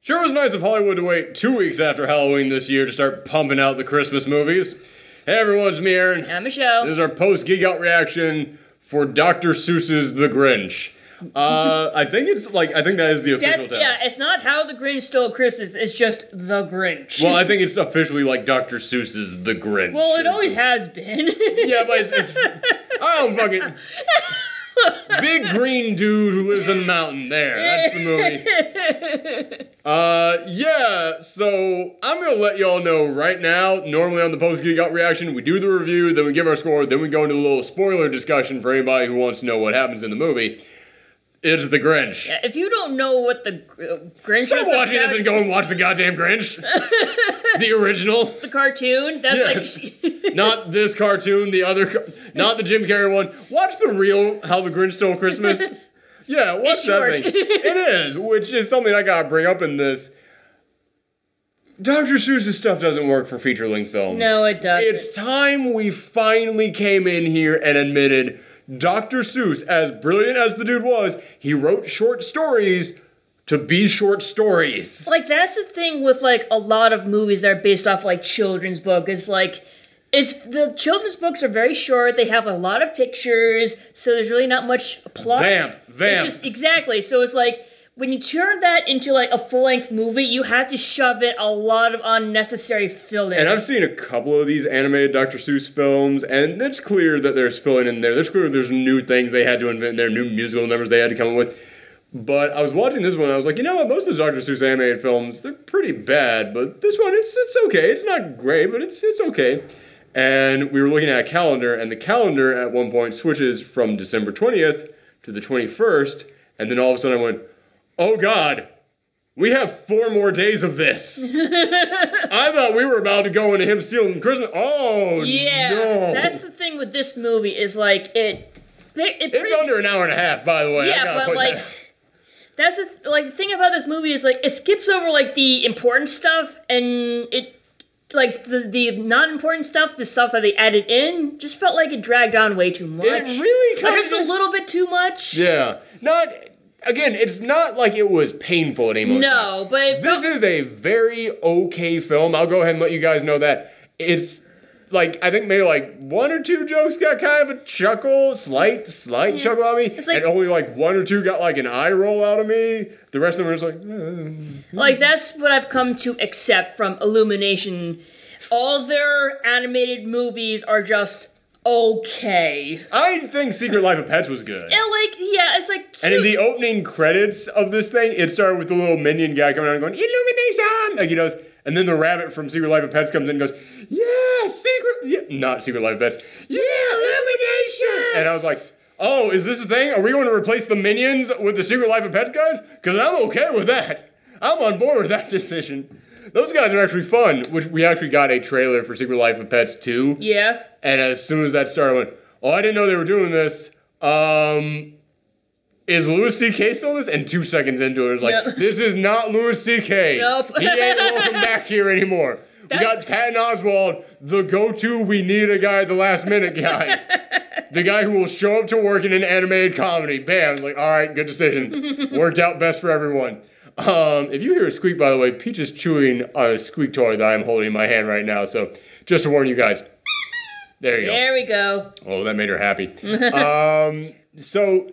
Sure was nice of Hollywood to wait 2 weeks after Halloween this year to start pumping out the Christmas movies. Hey everyone, it's me, Aaron. I'm Michelle. This is our post-Geekout reaction for Dr. Seuss's The Grinch. I think that is the official title. Yeah, it's not How the Grinch Stole Christmas, it's just The Grinch. Well, I think it's officially like Dr. Seuss's The Grinch. Well, it always has been. Yeah, but it's I don't fucking... Big green dude who lives in the mountain. There, that's the movie. Yeah, so I'm gonna let y'all know right now, normally on the post-Geekout reaction, we do the review, then we give our score, then we go into a little spoiler discussion for anybody who wants to know what happens in the movie. It's The Grinch. Yeah, if you don't know what the Grinch Stop is watching this and go and watch the goddamn Grinch. The original. The cartoon? That's like... Not this cartoon, the other... Not the Jim Carrey one. Watch the real How the Grinch Stole Christmas. Yeah, watch it's that short. thing. It is, which is something I gotta bring up in this. Dr. Seuss's stuff doesn't work for feature-length films. No, it doesn't. It's time we finally came in here and admitted Dr. Seuss, as brilliant as the dude was, he wrote short stories to be short stories. Like, that's the thing with, like, a lot of movies that are based off, like, children's book. Is like, the children's books are very short, they have a lot of pictures, so there's really not much plot. Vamp. It's just, exactly, so it's like, when you turn that into, like, a full-length movie, you have to shove in a lot of unnecessary filler. And I've seen a couple of these animated Dr. Seuss films, and it's clear that there's filling in there. There's clear there's new things they had to invent there, new musical numbers they had to come up with. But I was watching this one, and I was like, you know what, most of the Dr. Seuss animated films, they're pretty bad, but this one, it's okay. It's not great, but it's okay. And we were looking at a calendar, and the calendar at one point switches from December 20th to the 21st, and then all of a sudden I went, oh God, we have 4 more days of this. I thought we were about to go into him stealing Christmas. Oh, yeah, no. That's the thing with this movie, is like, it's under an hour and a half, by the way. Yeah, but like, that's the thing about this movie is, like, it skips over, like, the important stuff, and it, like, the non-important stuff, the stuff that they added in, just felt like it dragged on way too much. It really kind of... Just a little bit too much. Yeah. Again, it's not like it was painful anymore. No, but this is a very okay film. I'll go ahead and let you guys know that. It's, like, I think maybe, like, 1 or 2 jokes got kind of a chuckle, slight chuckle out of me. It's like, and only, like, 1 or 2 got, like, an eye roll out of me. The rest of them were just like... Like, that's what I've come to accept from Illumination. All their animated movies are just... okay. I think Secret Life of Pets was good. And like, yeah, it's like cute. And in the opening credits of this thing, it started with the little minion guy coming out and going, Illumination! Like he does. And then the rabbit from Secret Life of Pets comes in and goes, not Secret Life of Pets. Yeah, Illumination! And I was like, oh, is this a thing? Are we going to replace the minions with the Secret Life of Pets guys? Because I'm okay with that. I'm on board with that decision. Those guys are actually fun, which we actually got a trailer for Secret Life of Pets 2. Yeah. And as soon as that started, I went, oh, I didn't know they were doing this. Is Louis C.K. still in this? And 2 seconds into it, it was like, this is not Louis C.K. Nope. He ain't welcome back here anymore. We got Patton Oswalt, the go-to, we need a guy at the last minute guy. The guy who will show up to work in an animated comedy. Bam. I was like, all right, good decision. Worked out best for everyone. If you hear a squeak, by the way, Peach is chewing on a squeak toy that I'm holding in my hand right now, so just to warn you guys. There you go. There we go. Oh, that made her happy. So,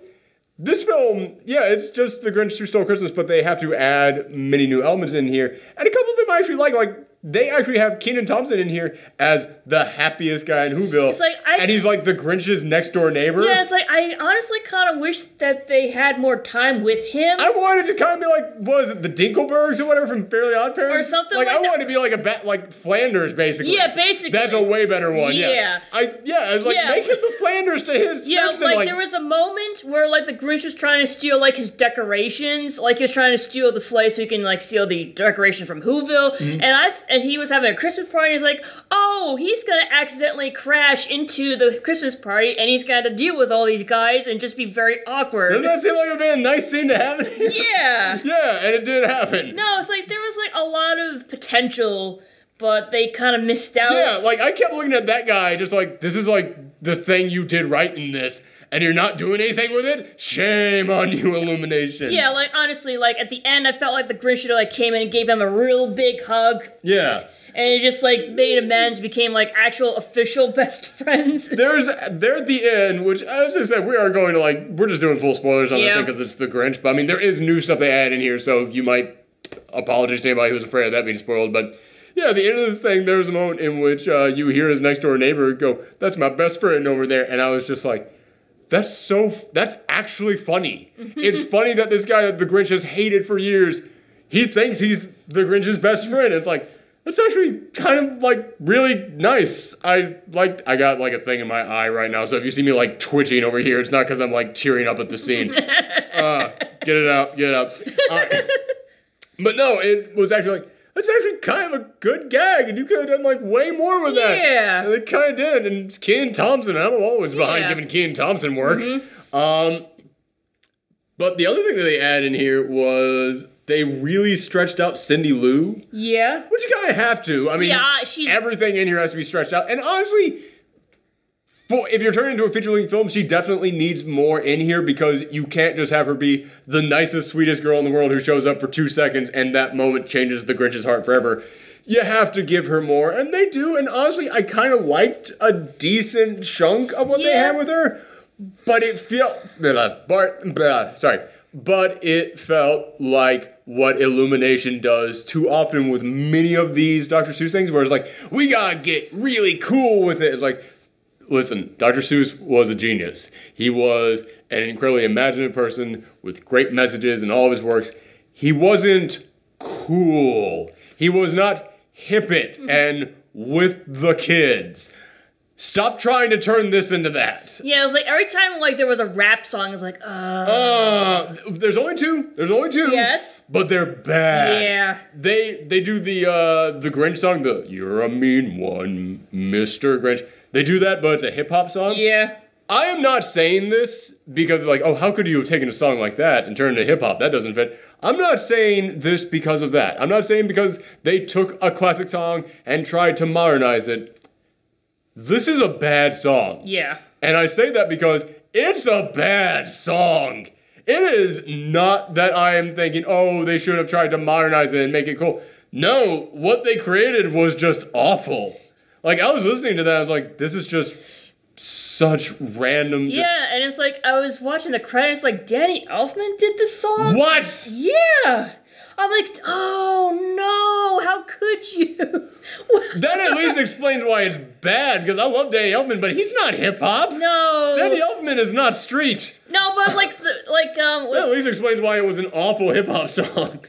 this film, yeah, it's just The Grinch Who Stole Christmas, but they have to add many new elements in here, and a couple of them I actually like they actually have Kenan Thompson in here as the happiest guy in Whoville. It's like, and he's like the Grinch's next door neighbor. Yeah, it's like, I honestly kind of wish that they had more time with him. I wanted to kind of be like, what is it, the Dinkelbergs or whatever from Fairly Odd Parents? Or something like that. I wanted to be like like Flanders, basically. Yeah, basically. That's a way better one, yeah. I was like, make him the Flanders to his Simpson. Like there was a moment where, like, the Grinch was trying to steal, like, his decorations. Like, he was trying to steal the sleigh so he can, like, steal the decorations from Whoville. And he was having a Christmas party, and he's like, oh, he's gonna accidentally crash into the Christmas party, and he's got to deal with all these guys and just be very awkward. Doesn't that seem like it would be a nice scene to have? Yeah. Yeah, and it did happen. No, it's like, there was, like, a lot of potential, but they kind of missed out. Yeah, like, I kept looking at that guy just like, this is, like, the thing you did right in this. and you're not doing anything with it, shame on you, Illumination. Yeah, like, honestly, like, at the end, I felt like the Grinch should have, like, came in and gave him a real big hug. Yeah. And it just, like, made amends, became, like, actual official best friends. They're at the end, which, as I said, we are going to, like, we're just doing full spoilers on this thing because it's the Grinch. But, I mean, there is new stuff they add in here, so you might apologize to anybody who's afraid of that being spoiled. But, yeah, at the end of this thing, there's a moment in which you hear his next-door neighbor go, "That's my best friend over there." And I was just like, that's actually funny. It's funny that this guy that the Grinch has hated for years, he thinks he's the Grinch's best friend. It's like, that's actually kind of, like, really nice. I got, like, a thing in my eye right now, so if you see me, like, twitching over here, it's not because I'm, like, tearing up at the scene. Get it out. But no, it was actually, like, that's actually kind of a good gag, and you could have done, like, way more with that. Yeah. And they kind of did, and it's Kenan Thompson, I'm always behind giving Kenan Thompson work. But the other thing that they add in here was they really stretched out Cindy Lou. Yeah. Which you kind of have to. I mean, everything in here has to be stretched out. And honestly, if you're turning into a feature-length film, she definitely needs more in here because you can't just have her be the nicest, sweetest girl in the world who shows up for 2 seconds and that moment changes the Grinch's heart forever. You have to give her more, and they do. And honestly, I kind of liked a decent chunk of what they had with her, but it felt like what Illumination does too often with many of these Dr. Seuss things, where it's like, we gotta get really cool with it. It's like, listen, Dr. Seuss was a genius. He was an incredibly imaginative person with great messages in all of his works. He wasn't cool. He was not hip it and with the kids. Stop trying to turn this into that. Yeah, it was like every time like there was a rap song, it was like, There's only two. Yes. But they're bad. Yeah. They do the Grinch song, the "You're a Mean One, Mr. Grinch." They do that, but it's a hip hop song. Yeah. I am not saying this because like, oh, how could you have taken a song like that and turned it into hip hop? That doesn't fit. I'm not saying this because of that. I'm not saying because they took a classic song and tried to modernize it. This is a bad song. Yeah. And I say that because it's a bad song. It is not that I am thinking, oh, they should have tried to modernize it and make it cool. No, what they created was just awful. Like, I was listening to that, I was like, this is just such random... Yeah, and it's like, I was watching the credits, like, Danny Elfman did this song? What? Yeah! I'm like, oh no, how could you? That at least explains why it's bad, because I love Danny Elfman, but he's not hip-hop. No. Danny Elfman is not street. No, but it's like, that at least explains why it was an awful hip-hop song.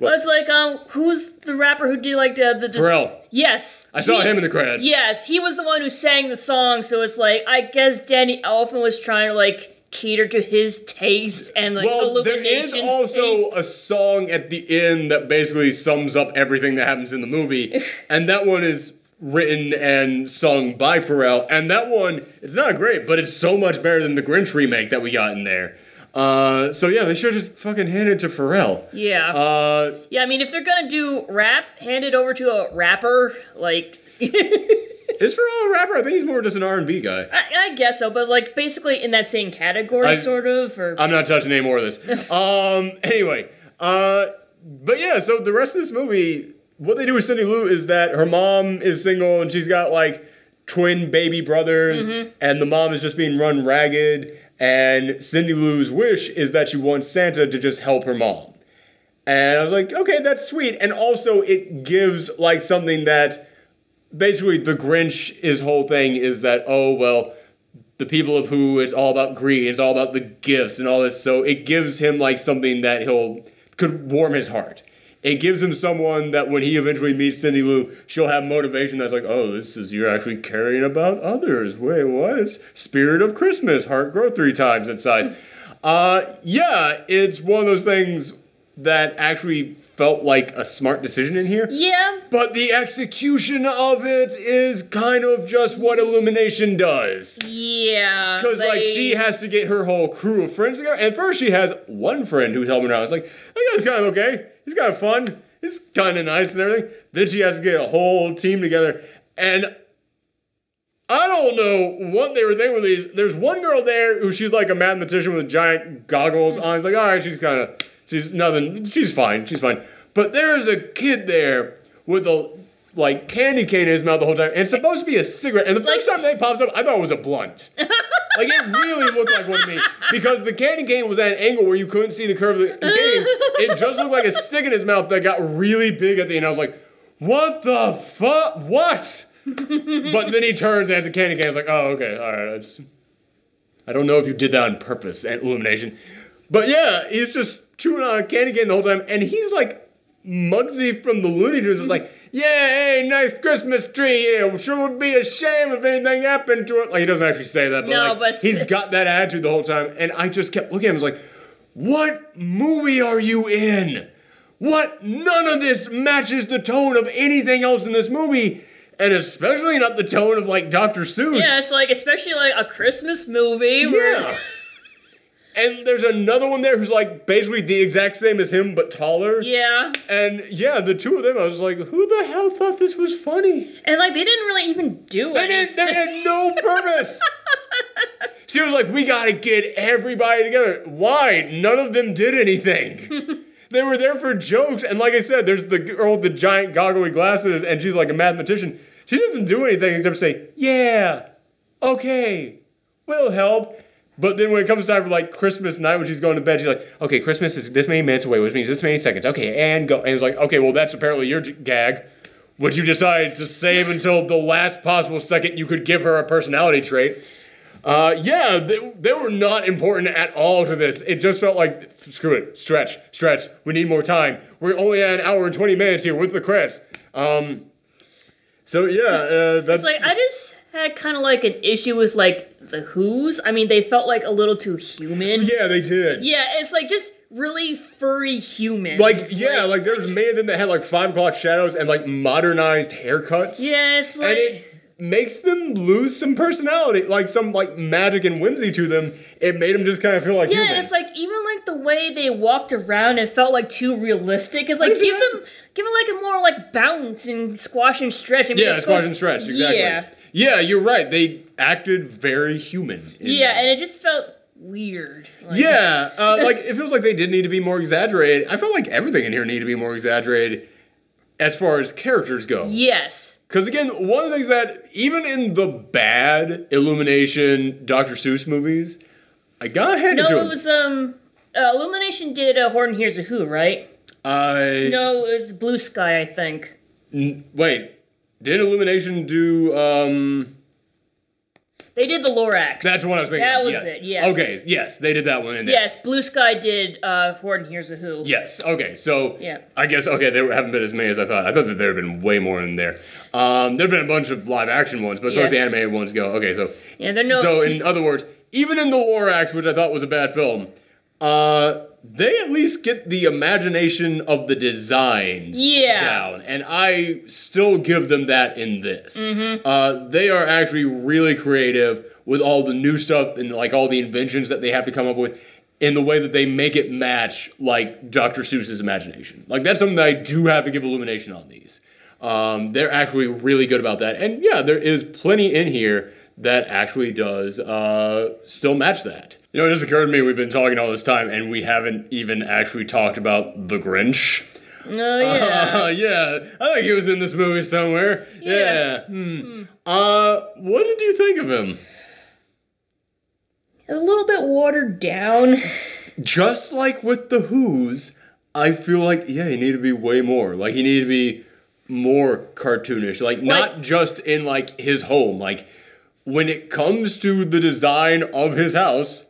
Well, it's like, who's the rapper who did, like, the Pharrell. Yes. I saw him in the credits. Yes, he was the one who sang the song, so it's like, I guess Danny Elfman was trying to, like, cater to his taste and, like, Illumination's there is also a song at the end that basically sums up everything that happens in the movie, and that one is written and sung by Pharrell, and that one, it's not great, but it's so much better than the Grinch remake that we got in there. So yeah, they should have just fucking handed it to Pharrell. Yeah. Yeah, I mean, if they're gonna do rap, hand it over to a rapper, like... Is Pharrell a rapper? I think he's more just an R&B guy. I guess so, but it's like basically in that same category, sort of. Or... I'm not touching any more of this. Anyway, but yeah, so the rest of this movie, what they do with Cindy Lou is that her mom is single and she's got like twin baby brothers, and the mom is just being run ragged. And Cindy Lou's wish is that she wants Santa to just help her mom. And I was like, okay, that's sweet. And also, it gives like something that. Basically, the Grinch, his whole thing is that, oh, well, the people of who, it's all about greed, it's all about the gifts and all this, so it gives him, like, something that could warm his heart. It gives him someone that when he eventually meets Cindy Lou, she'll have motivation that's like, oh, you're actually caring about others. Wait, what? It's Spirit of Christmas, heart grow 3 times in size. Yeah, it's one of those things that actually felt like a smart decision in here. Yeah. But the execution of it is kind of just what Illumination does. Yeah. Because, like, she has to get her whole crew of friends together. And first she has one friend who's helping her out. It's like, that guy's kind of okay. He's kind of fun. He's kind of nice and everything. Then she has to get a whole team together. And I don't know what they were thinking with these. There's one girl there who she's like a mathematician with giant goggles on. It's like, all right, she's nothing. She's fine. But there's a kid there with a like candy cane in his mouth the whole time, and it's supposed to be a cigarette. And the first time that pops up, I thought it was a blunt. Like it really looked like one to me because the candy cane was at an angle where you couldn't see the curve of the cane. It just looked like a stick in his mouth that got really big at the end. I was like, what the fuck? What? But then he turns and has a candy cane. I was like, oh, okay, all right. I don't know if you did that on purpose, Illumination. But yeah, he's just chewing on a candy cane the whole time, and he's like Muggsy from the Looney Tunes was like, yeah, hey, nice Christmas tree. Yeah, sure would be a shame if anything happened to it. Like, he doesn't actually say that, but, no, like, but he's got that attitude the whole time. And I just kept looking at him. I was like, what movie are you in? What? None of this matches the tone of anything else in this movie. And especially not the tone of, like, Dr. Seuss. Yeah, it's like, especially, like, a Christmas movie. Yeah. And there's another one there who's like basically the exact same as him, but taller. Yeah. And yeah, the two of them, I was like, who the hell thought this was funny? And like, they didn't really even do it. They had no purpose. She was like, we gotta get everybody together. Why? None of them did anything. They were there for jokes. And like I said, there's the girl with the giant goggly glasses, and she's like a mathematician. She doesn't do anything except say, yeah, okay, we'll help. But then when it comes time for like Christmas night when she's going to bed, she's like, okay, Christmas is this many minutes away, which means this many seconds. Okay, and go. And it's like, okay, well, that's apparently your gag, which you decided to save until the last possible second you could give her a personality trait. Yeah, they were not important at all to this. It just felt like, screw it, stretch. We need more time. We're only at an hour and 20 minutes here with the credits. So yeah, that's... It's like, I just had kind of like an issue with like the Who's. I mean, they felt like a little too human. Yeah, they did. Yeah, it's like just really furry humans. Like, yeah, like there's many of them that had like 5 o'clock shadows and like modernized haircuts. Yeah, it's like... And it makes them lose some personality, like some like magic and whimsy to them. It made them just kind of feel like humans. Yeah, and it's like even like the way they walked around, it felt like too realistic. It's like give them like a more like bounce and squash and stretch. I mean, yeah, squash and stretch, exactly. Yeah. Yeah, you're right. They acted very human. Yeah, and it just felt weird. Like, yeah, like it feels like they did need to be more exaggerated. I felt like everything in here needed to be more exaggerated as far as characters go. Yes. Because again, one of the things that, even in the bad Illumination Dr. Seuss movies, I got handed to him. No, it was, Illumination did Horton Hears a Who, right? No, it was Blue Sky, I think. Wait, did Illumination do, They did the Lorax. That's what I was thinking. That was it, yes. Okay, yes, they did that one in there. Yes, Blue Sky did Horton Hears a Who. Yes, okay, so yeah. I guess, okay, there haven't been as many as I thought. I thought that there had been way more in there. There have been a bunch of live action ones, but as far as the animated ones go, okay, so... Yeah, they're no... So, in other words, even in the Lorax, which I thought was a bad film, they at least get the imagination of the designs down. And I still give them that in this. Mm-hmm. They are actually really creative with all the new stuff and like all the inventions that they have to come up with in the way that they make it match like Dr. Seuss's imagination. Like that's something that I do have to give Illumination on these. They're actually really good about that. And yeah, there is plenty in here that actually does still match that. You know, it just occurred to me we've been talking all this time and we haven't even actually talked about the Grinch. Oh, yeah. Yeah, I think he was in this movie somewhere. Yeah. What did you think of him? A little bit watered down. Just like with the Who's, I feel like, yeah, he needed to be way more. Like, he needed to be more cartoonish. Like, not just in, like, his home. Like, when it comes to the design of his house,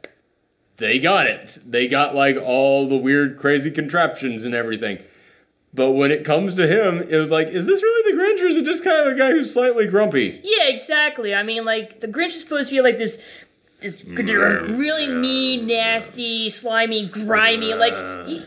they got it. They got, like, all the weird, crazy contraptions and everything. But when it comes to him, it was like, is this really the Grinch, or is it just kind of a guy who's slightly grumpy? Yeah, exactly. I mean, like, the Grinch is supposed to be, like, this really mean, nasty, slimy, grimy. Like,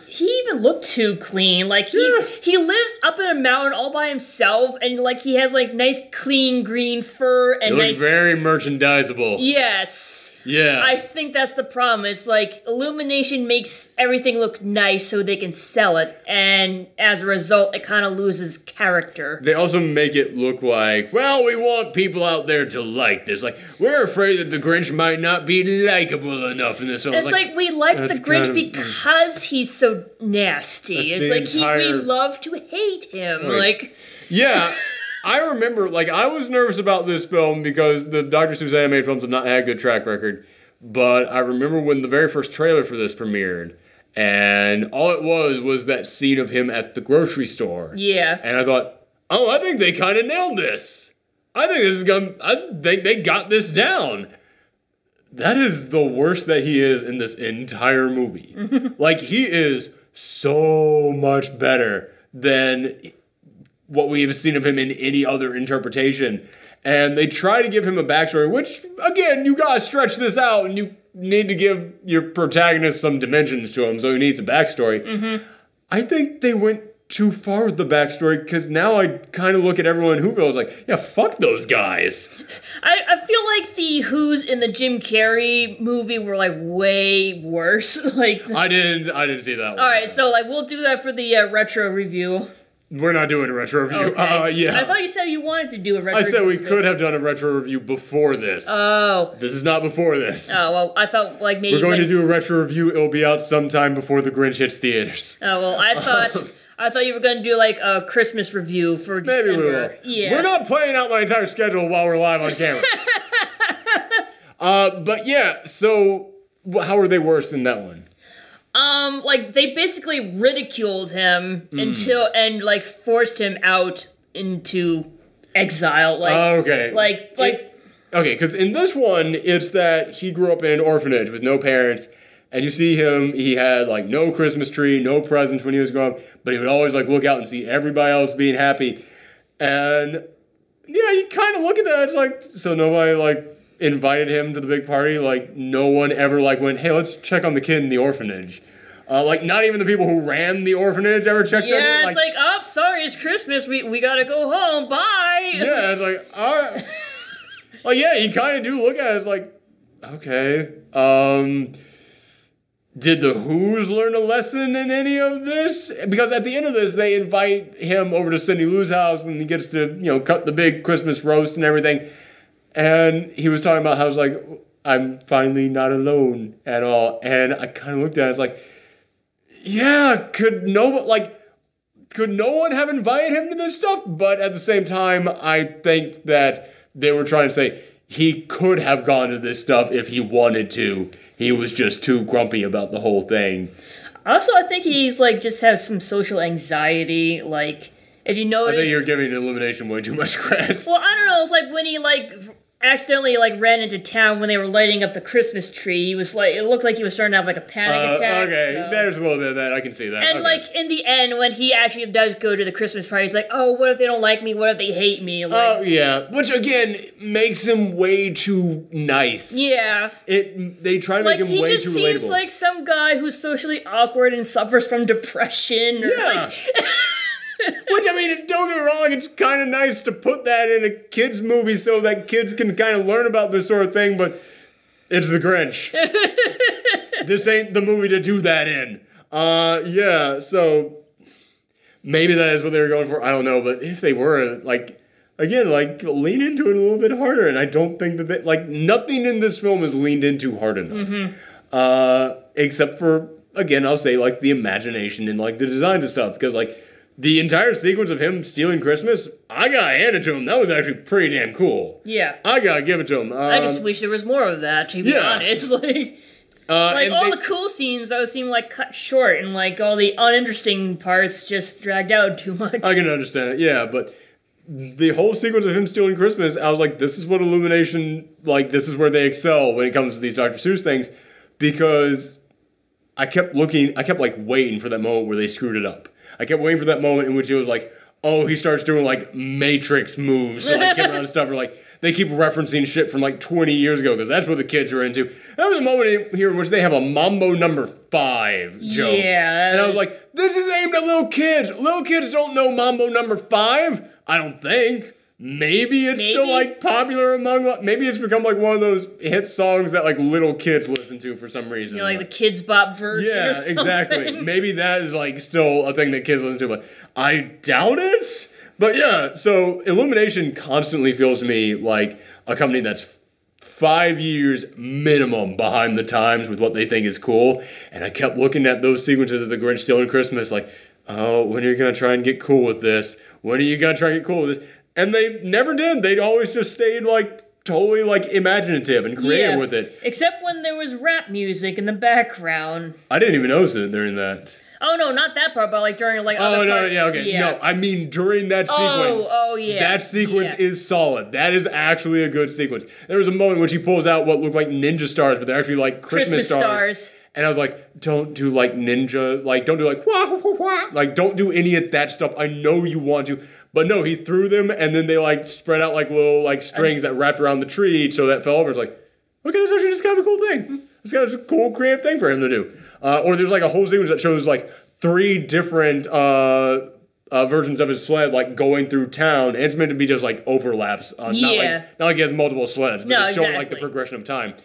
he even looked too clean. Like, he lives up in a mountain all by himself, and, like, he has, like, nice, clean, green fur and He looks very merchandisable. Yes. Yeah. I think that's the problem. It's like Illumination makes everything look nice so they can sell it, and as a result, it kind of loses character. They also make it look like, well, we want people out there to like this. Like, we're afraid that the Grinch might not be likable enough in this film. It's like we like the Grinch because he's so nasty. It's like we love to hate him. Like yeah. I remember, like, I was nervous about this film because the Dr. Seuss animated films have not had a good track record. But I remember when the very first trailer for this premiered, and all it was that scene of him at the grocery store. Yeah. And I thought, oh, I think they kind of nailed this. I think they got this down. That is the worst that he is in this entire movie. Like, he is so much better than what we've seen of him in any other interpretation. And they try to give him a backstory, which, again, you gotta stretch this out, and you need to give your protagonist some dimensions to him, so he needs a backstory. I think they went too far with the backstory, because now I kind of look at everyone in Whoville as like, yeah, fuck those guys. I feel like the Who's in the Jim Carrey movie were like way worse. Like I didn't see that one. All right, so like we'll do that for the retro review. We're not doing a retro review. Okay. Yeah. I thought you said you wanted to do a retro review. I said we could have done a retro review before this. Oh. This is not before this. Oh, well, I thought like maybe... We're going to do a retro review. It'll be out sometime before The Grinch hits theaters. Oh, well, I thought you were going to do like a Christmas review for December. Maybe we will. Yeah. We're not playing out my entire schedule while we're live on camera. But yeah, so how were they worse than that one? Like they basically ridiculed him and like forced him out into exile. Like okay. Okay, because in this one, it's that he grew up in an orphanage with no parents, and you see him, he had like no Christmas tree, no presents when he was growing up, but he would always like look out and see everybody else being happy. And yeah, you kind of look at that, it's like, so nobody like invited him to the big party, like no one ever like went, hey, let's check on the kid in the orphanage. Like not even the people who ran the orphanage ever checked on him. Yeah, it's like, oh, sorry, it's Christmas, we gotta go home, bye. Yeah, it's like, all right. Like, yeah, you kind of do look at it, it's like, okay, did the Who's learn a lesson in any of this? Because at the end of this, they invite him over to Cindy Lou's house, and he gets to, you know, cut the big Christmas roast and everything. And he was talking about how it's like, I'm finally not alone at all. And I kind of looked at it, it's like, yeah, could no one have invited him to this stuff? But at the same time, I think that they were trying to say he could have gone to this stuff if he wanted to. He was just too grumpy about the whole thing. Also, I think he's like just has some social anxiety. Like, if you notice, I think you're giving Illumination way too much credit. Well, I don't know. It's like when he like accidentally like ran into town when they were lighting up the Christmas tree. He was like, it looked like he was starting to have like a panic attack. Okay, so. There's a little bit of that. I can see that. And like in the end, when he actually does go to the Christmas party, he's like, oh, what if they don't like me? What if they hate me? Like, yeah, which again makes him way too nice. Yeah, they try to make him way too relatable. He just seems like some guy who's socially awkward and suffers from depression. Or yeah. Which, I mean, don't get me wrong, it's kind of nice to put that in a kid's movie so that kids can kind of learn about this sort of thing, but it's the Grinch. This ain't the movie to do that in. Yeah, so maybe that is what they were going for. I don't know, but if they were, like, again, like, lean into it a little bit harder, and I don't think that like, nothing in this film is leaned into hard enough. Except for, again, I'll say, like, the imagination and, like, the designs and stuff, because, like, the entire sequence of him stealing Christmas, I gotta hand it to him. That was actually pretty damn cool. Yeah. I gotta give it to him. I just wish there was more of that, to be honest. Like all the cool scenes, those seem like cut short, and like all the uninteresting parts just dragged out too much. I can understand it, yeah, but the whole sequence of him stealing Christmas, I was like, this is what Illumination, like, this is where they excel when it comes to these Dr. Seuss things, because I kept like waiting for that moment where they screwed it up. I kept waiting for that moment in which it was like, oh, he starts doing like Matrix moves to like get around stuff, or like they keep referencing shit from like 20 years ago because that's what the kids are into. That was a moment here in which they have a Mambo number 5 joke. Yeah. And I was like, this is aimed at little kids. Little kids don't know Mambo number 5. I don't think. Maybe it's still like popular among. Maybe it's become like one of those hit songs that like little kids listen to for some reason. You know, like the Kids Bop version. Yeah, or something. exactly. Maybe that is like still a thing that kids listen to, but I doubt it. But yeah, so Illumination constantly feels to me like a company that's 5 years minimum behind the times with what they think is cool. And I kept looking at those sequences of the Grinch Stealing Christmas like, oh, when are you going to try and get cool with this? When are you going to try and get cool with this? And they never did. They'd always just stayed like totally like imaginative and creative with it. Except when there was rap music in the background. I didn't even notice it during that. Oh no, not that part, but like during like other parts. No, I mean during that sequence. Oh yeah. That sequence is solid. That is actually a good sequence. There was a moment in which he pulls out what looked like ninja stars, but they're actually like Christmas stars. And I was like, don't do like ninja, like don't do like wah, wah, wah. Like don't do any of that stuff. I know you want to. But no, he threw them and then they like spread out like little like strings that wrapped around the tree so that fell over. It's like, okay, that's actually just kind of a cool thing. It's kind of a cool creative thing for him to do. Or there's like a whole sequence that shows like 3 different versions of his sled like going through town. And it's meant to be just like overlaps. Not like he has multiple sleds, but it's showing like the progression of time.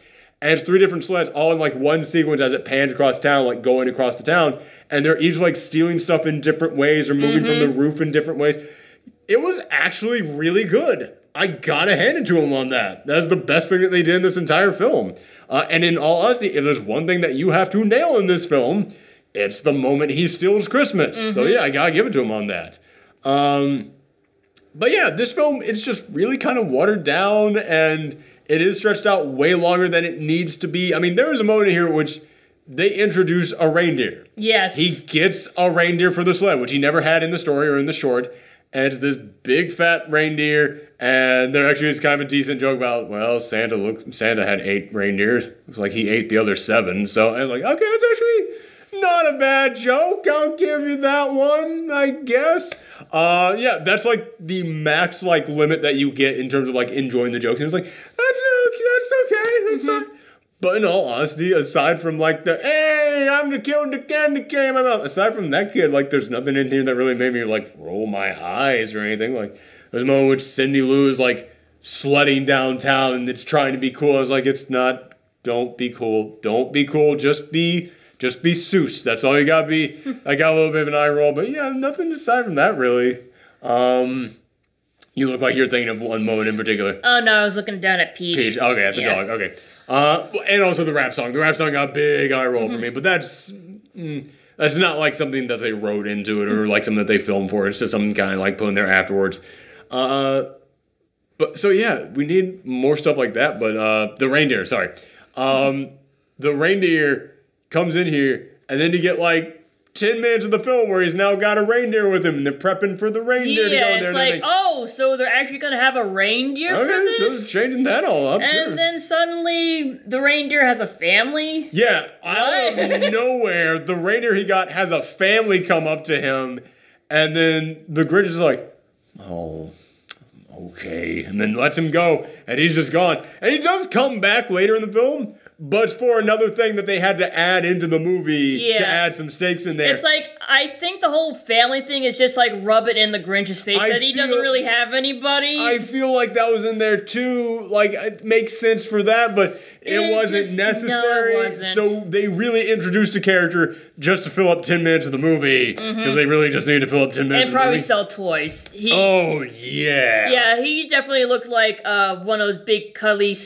And it's 3 different sleds all in like one sequence as it pans across town, like going across the town. And they're each like stealing stuff in different ways or moving from the roof in different ways. It was actually really good. I gotta hand it to him on that. That's the best thing that they did in this entire film. And in all honesty, if there's one thing that you have to nail in this film, it's the moment he steals Christmas. So yeah, I gotta give it to him on that. But yeah, this film, it's just really kind of watered down and it is stretched out way longer than it needs to be. I mean, there was a moment here which they introduce a reindeer. Yes. He gets a reindeer for the sled, which he never had in the story or in the short. And it's this big fat reindeer, and there actually is kind of a decent joke about, well, Santa had 8 reindeers. Looks like he ate the other 7. So I was like, okay, that's actually not a bad joke. I'll give you that one, I guess. Yeah, that's like the max like limit that you get in terms of like enjoying the jokes. And it's like, that's okay, that's fine. But in all honesty, aside from like the, hey, I'm the kid with the candy cane in my mouth, aside from that kid, like there's nothing in here that really made me like roll my eyes or anything. Like there's a moment in which Cindy Lou is like sledding downtown and it's trying to be cool. I was like, it's not, don't be cool. Don't be cool. Just be Seuss. That's all you gotta be. I got a little bit of an eye roll, but yeah, nothing aside from that really. You look like you're thinking of one moment in particular. Oh no, I was looking down at Peach. Peach, okay, at the dog, okay. And also the rap song. The rap song got a big eye roll for me, but that's not like something that they wrote into it or like something that they filmed for. It's just something kind of like put in there afterwards. But so yeah, we need more stuff like that. But the reindeer, sorry, the reindeer comes in here, and then you get like 10 minutes of the film where he's now got a reindeer with him and they're prepping for the reindeer to go in there. Yeah, it's like, oh, so they're actually going to have a reindeer for this? So changing that all up, and then suddenly the reindeer has a family? Yeah, out of nowhere, the reindeer he got has a family come up to him and then the Grinch is like, oh, okay, and then lets him go and he's just gone. And he does come back later in the film, but for another thing that they had to add into the movie to add some stakes in there. It's like, I think the whole family thing is just like rub it in the Grinch's face that he doesn't really have anybody. I feel like that was in there too. Like, it makes sense for that, but it wasn't necessary. No, it wasn't. So they really introduced a character just to fill up 10 minutes of the movie. Because they really just needed to fill up 10 minutes and probably sell toys. Oh, yeah. Yeah, he definitely looked like one of those big cuddly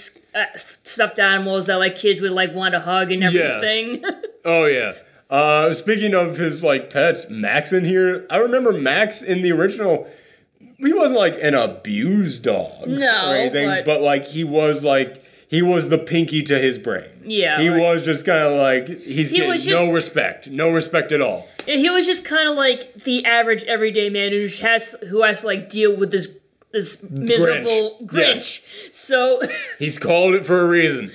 stuffed animals that like kids would like want to hug and everything. Yeah. Oh yeah. Speaking of his like pets, Max in here. I remember Max in the original. He wasn't like an abused dog or anything, but like he was the pinky to his brain. Yeah, he was just kind of like he's getting no respect at all. He was just kind of like the average everyday man who has to like deal with this miserable Grinch. Yes. So he's called it for a reason.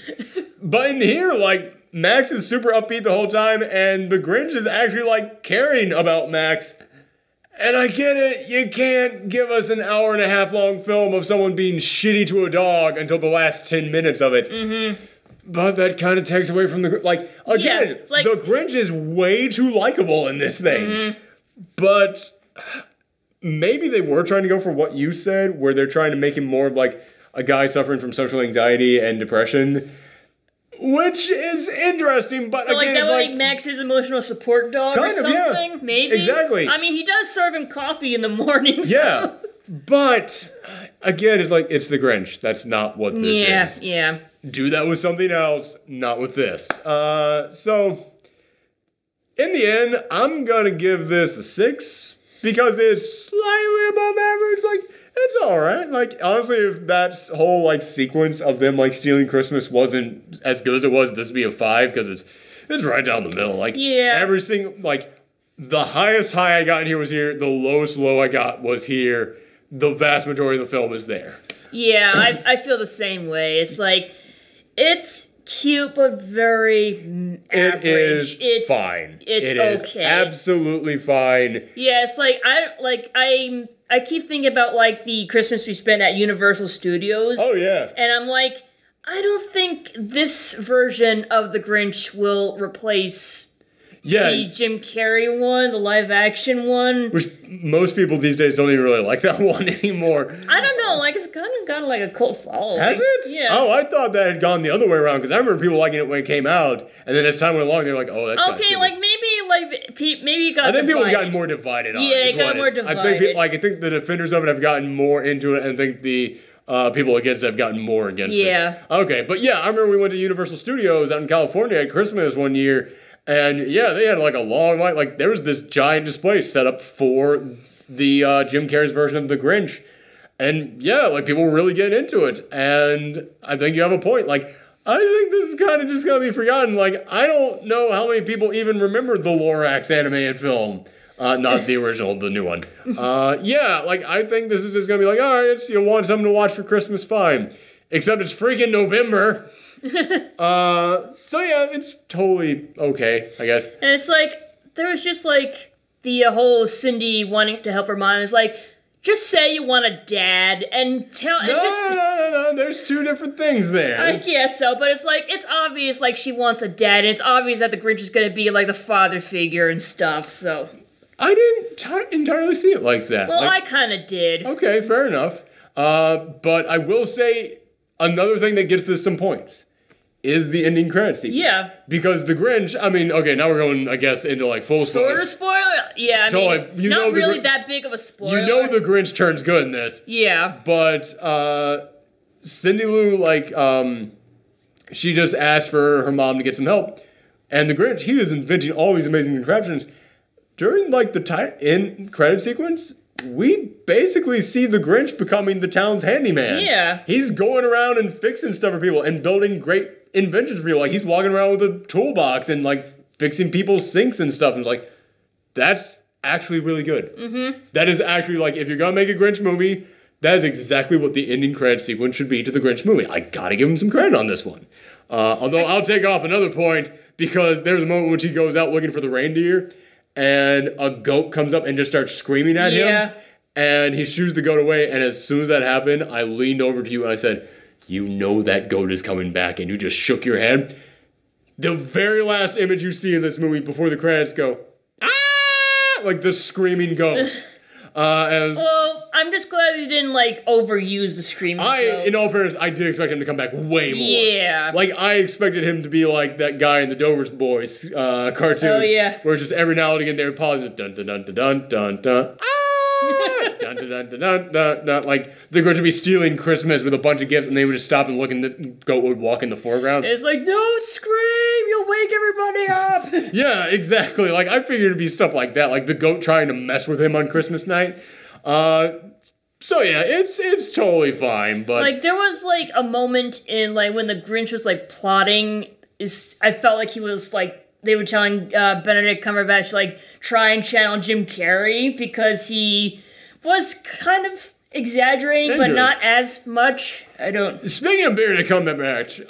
But in here, like, Max is super upbeat the whole time, and the Grinch is actually like caring about Max. And I get it, you can't give us an 1.5 hour long film of someone being shitty to a dog until the last 10 minutes of it. But that kind of takes away from the, like, again, the Grinch is way too likable in this thing. But maybe they were trying to go for what you said, where they're trying to make him more of like a guy suffering from social anxiety and depression, which is interesting. But so again, like that would like, make Max his emotional support dog or something, yeah. maybe. Exactly. I mean, he does serve him coffee in the morning. So. Yeah, but again, it's like it's the Grinch. That's not what this is. Yeah. Do that with something else, not with this. So in the end, I'm gonna give this a 6 because it's slightly above average. Like, it's all right. Like, honestly, if that whole like sequence of them like stealing Christmas wasn't as good as it was, this would be a 5 because it's right down the middle. Like, every single like the highest high I got in here was here. The lowest low I got was here. The vast majority of the film is there. Yeah, I feel the same way. It's like it's cute but very average. It's fine. It's it okay. Is absolutely fine. Yeah, it's like I keep thinking about like the Christmas we spent at Universal Studios. Oh yeah. And I'm like, I don't think this version of the Grinch will replace the Jim Carrey one, the live action one. Which most people these days don't even really like that one anymore. I don't know, like it's kind of got like a cult following. Has it? Yeah. Oh, I thought that had gone the other way around because I remember people liking it when it came out, and then as time went along, they're like, "Oh, that's okay." Like maybe it got. I think divided. people have gotten more divided on it. Yeah, it got more divided. I think the defenders of it have gotten more into it, and I think the people against it have gotten more against it. Yeah. Okay, but yeah, I remember we went to Universal Studios out in California at Christmas one year. And yeah, they had like a long line. Like there was this giant display set up for the Jim Carrey's version of The Grinch. And yeah, like people were really getting into it. And I think you have a point. Like, I think this is kind of just going to be forgotten. Like, I don't know how many people even remember the Lorax animated film. Not the original, the new one. Yeah, like I think this is just going to be like, all right, you want something to watch for Christmas, fine. Except it's freaking November. So yeah, it's totally okay, I guess. And it's like, there was just like the whole Cindy wanting to help her mom. It's like, just say you want a dad and tell. No. There's two different things there. I guess so, but it's like, it's obvious like she wants a dad, and it's obvious that the Grinch is going to be like the father figure and stuff, so. I didn't entirely see it like that. Well, like, I kind of did. Okay, fair enough. But I will say another thing that gets us some points is the ending credits sequence. Yeah. Because the Grinch, I mean, okay, now we're going, I guess, into like full sort of spoiler? Yeah, I mean, like, it's not really that big of a spoiler. You know the Grinch turns good in this. Yeah. But Cindy Lou, like, she just asked for her mom to get some help. And the Grinch, he is inventing all these amazing contraptions. During, like, the end credit sequence, we basically see the Grinch becoming the town's handyman. Yeah. He's going around and fixing stuff for people and building great inventions for people. Like, he's walking around with a toolbox and, like, fixing people's sinks and stuff. And it's like, that's actually really good. Mm-hmm. That is actually, like, if you're going to make a Grinch movie, that is exactly what the ending credit sequence should be to the Grinch movie. I gotta give him some credit on this one. Although I'll take off another point because there's a moment when he goes out looking for the reindeer and a goat comes up and just starts screaming at him. And he shoos the goat away. And as soon as that happened, I leaned over to you and I said, you know that goat is coming back. And you just shook your head. The very last image you see in this movie before the credits go, ah! Like the screaming goat. Well, I'm just glad he didn't, like, overuse the screaming goat. In all fairness, I did expect him to come back way more. Yeah. Like, I expected him to be like that guy in the Dover's Boys cartoon. Oh, yeah. Where it's just every now and again they would pause it. Dun, dun, dun, dun, dun, dun. Ah! Dun, dun, dun, dun, dun, dun, dun. Like, the Grinch would be stealing Christmas with a bunch of gifts, and they would just stop and look, and the goat would walk in the foreground. It's like, don't scream! You'll wake everybody up! Yeah, exactly. Like, I figured it'd be stuff like that. Like, the goat trying to mess with him on Christmas night. So yeah, it's totally fine, but like there was like a moment in like when the Grinch was like plotting I felt like he was like they were telling Benedict Cumberbatch like try and channel Jim Carrey because he was kind of exaggerating but not as much. I don't. Speaking of Benedict Cumberbatch,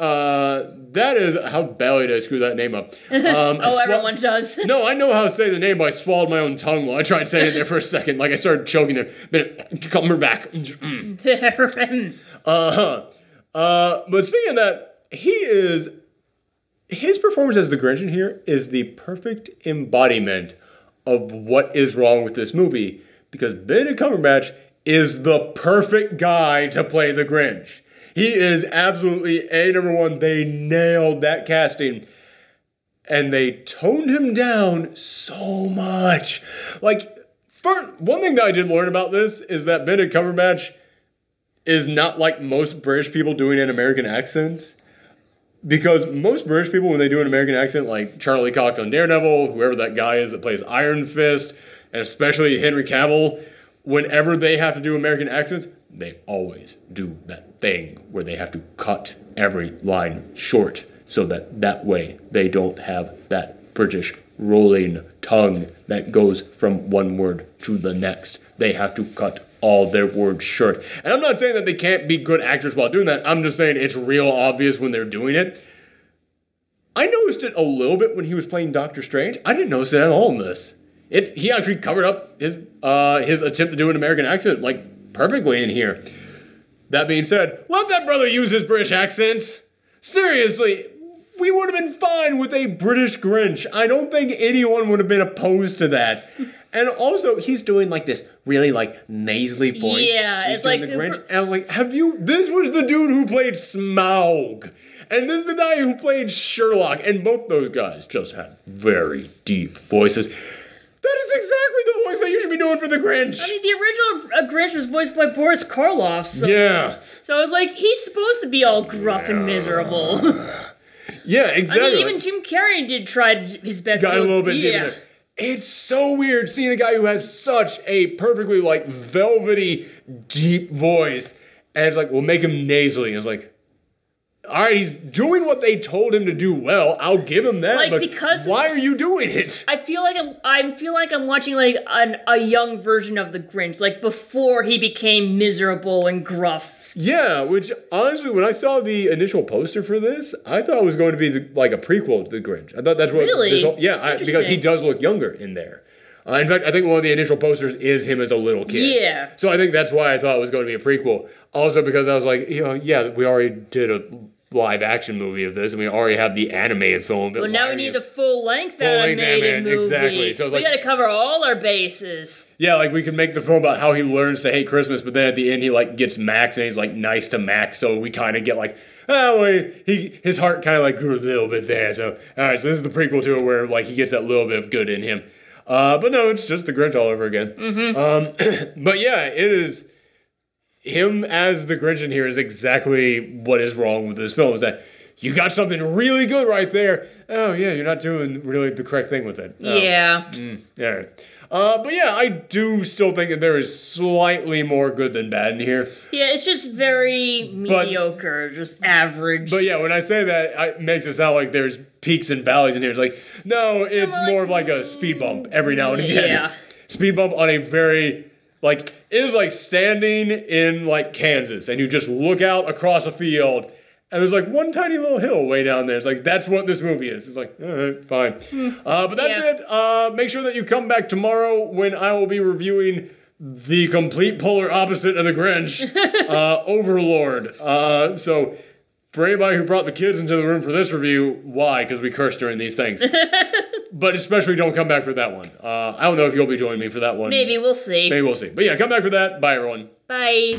that is how badly did I screw that name up? Everyone does. No, I know how to say the name, but I swallowed my own tongue while I tried saying it there for a second. Like I started choking there. Benedict Cumberbatch. But speaking of that, his performance as the Grinch in here is the perfect embodiment of what is wrong with this movie. because Benedict Cumberbatch is the perfect guy to play the Grinch. He is absolutely number one. They nailed that casting. And they toned him down so much. Like, one thing that I did learn about this is that Benedict Cumberbatch is not like most British people doing an American accent. Because most British people, when they do an American accent, like Charlie Cox on Daredevil, whoever that guy is that plays Iron Fist, and especially Henry Cavill, whenever they have to do American accents, they always do that thing where they have to cut every line short so that way they don't have that British rolling tongue that goes from one word to the next. They have to cut all their words short. And I'm not saying that they can't be good actors while doing that. I'm just saying it's real obvious when they're doing it. I noticed it a little bit when he was playing Doctor Strange. I didn't notice it at all in this. He actually covered up his attempt to do an American accent like perfectly in here. That being said, let that brother use his British accent. Seriously, we would have been fine with a British Grinch. I don't think anyone would have been opposed to that. And also, he's doing like this really like nasally voice. Yeah, he's it's like the Grinch. And I'm like, this was the dude who played Smaug. And this is the guy who played Sherlock. And both those guys just had very deep voices. That is exactly the voice that you should be doing for the Grinch. I mean, the original Grinch was voiced by Boris Karloff. So, yeah. So it's like, he's supposed to be all gruff and miserable. Yeah, exactly. I mean, even Jim Carrey tried his best. Got a little bit deep in it. It's so weird seeing a guy who has such a perfectly, like, velvety, deep voice. And it's like, we'll make him nasally. And it's like, all right, he's doing what they told him to do well. I'll give him that. Like, but because why are you doing it? I feel like I'm watching like a young version of the Grinch, like before he became miserable and gruff. Yeah, which honestly, when I saw the initial poster for this, I thought it was going to be like a prequel to the Grinch. I thought that's what. Really? Because he does look younger in there. In fact, I think one of the initial posters is him as a little kid. Yeah. So I think that's why I thought it was going to be a prequel. Also because I was like, yeah, we already did a live action movie of this, and we already have the animated film. Well, now we need the full length animated movie. Exactly. So we got to cover all our bases. Yeah, like we could make the film about how he learns to hate Christmas, but then at the end he like gets Max and he's like nice to Max, so we kind of get like, his heart kind of like grew a little bit there. So all right, so this is the prequel to it where like he gets that little bit of good in him. But no, it's just the Grinch all over again. Mm-hmm. But yeah, it is. Him as the Grinch in here is exactly what is wrong with this film, is that you got something really good right there. Oh, yeah, you're not doing really the correct thing with it. Oh. Yeah. Yeah. But yeah, I do still think that there is slightly more good than bad in here. Yeah, it's just very mediocre, just average. But yeah, when I say that, it makes it sound like there's peaks and valleys in here. It's like, no, it's more of like a speed bump every now and again. Yeah. Speed bump on a very... Like, it is like standing in, like, Kansas, and you just look out across a field, and there's, like, one tiny little hill way down there. It's like, that's what this movie is. It's like, all right, fine. But that's it. Make sure that you come back tomorrow when I will be reviewing the complete polar opposite of the Grinch, Overlord. So, for anybody who brought the kids into the room for this review, why? Because we curse during these things. But especially don't come back for that one. I don't know if you'll be joining me for that one. Maybe, we'll see. Maybe we'll see. But yeah, come back for that. Bye, everyone. Bye.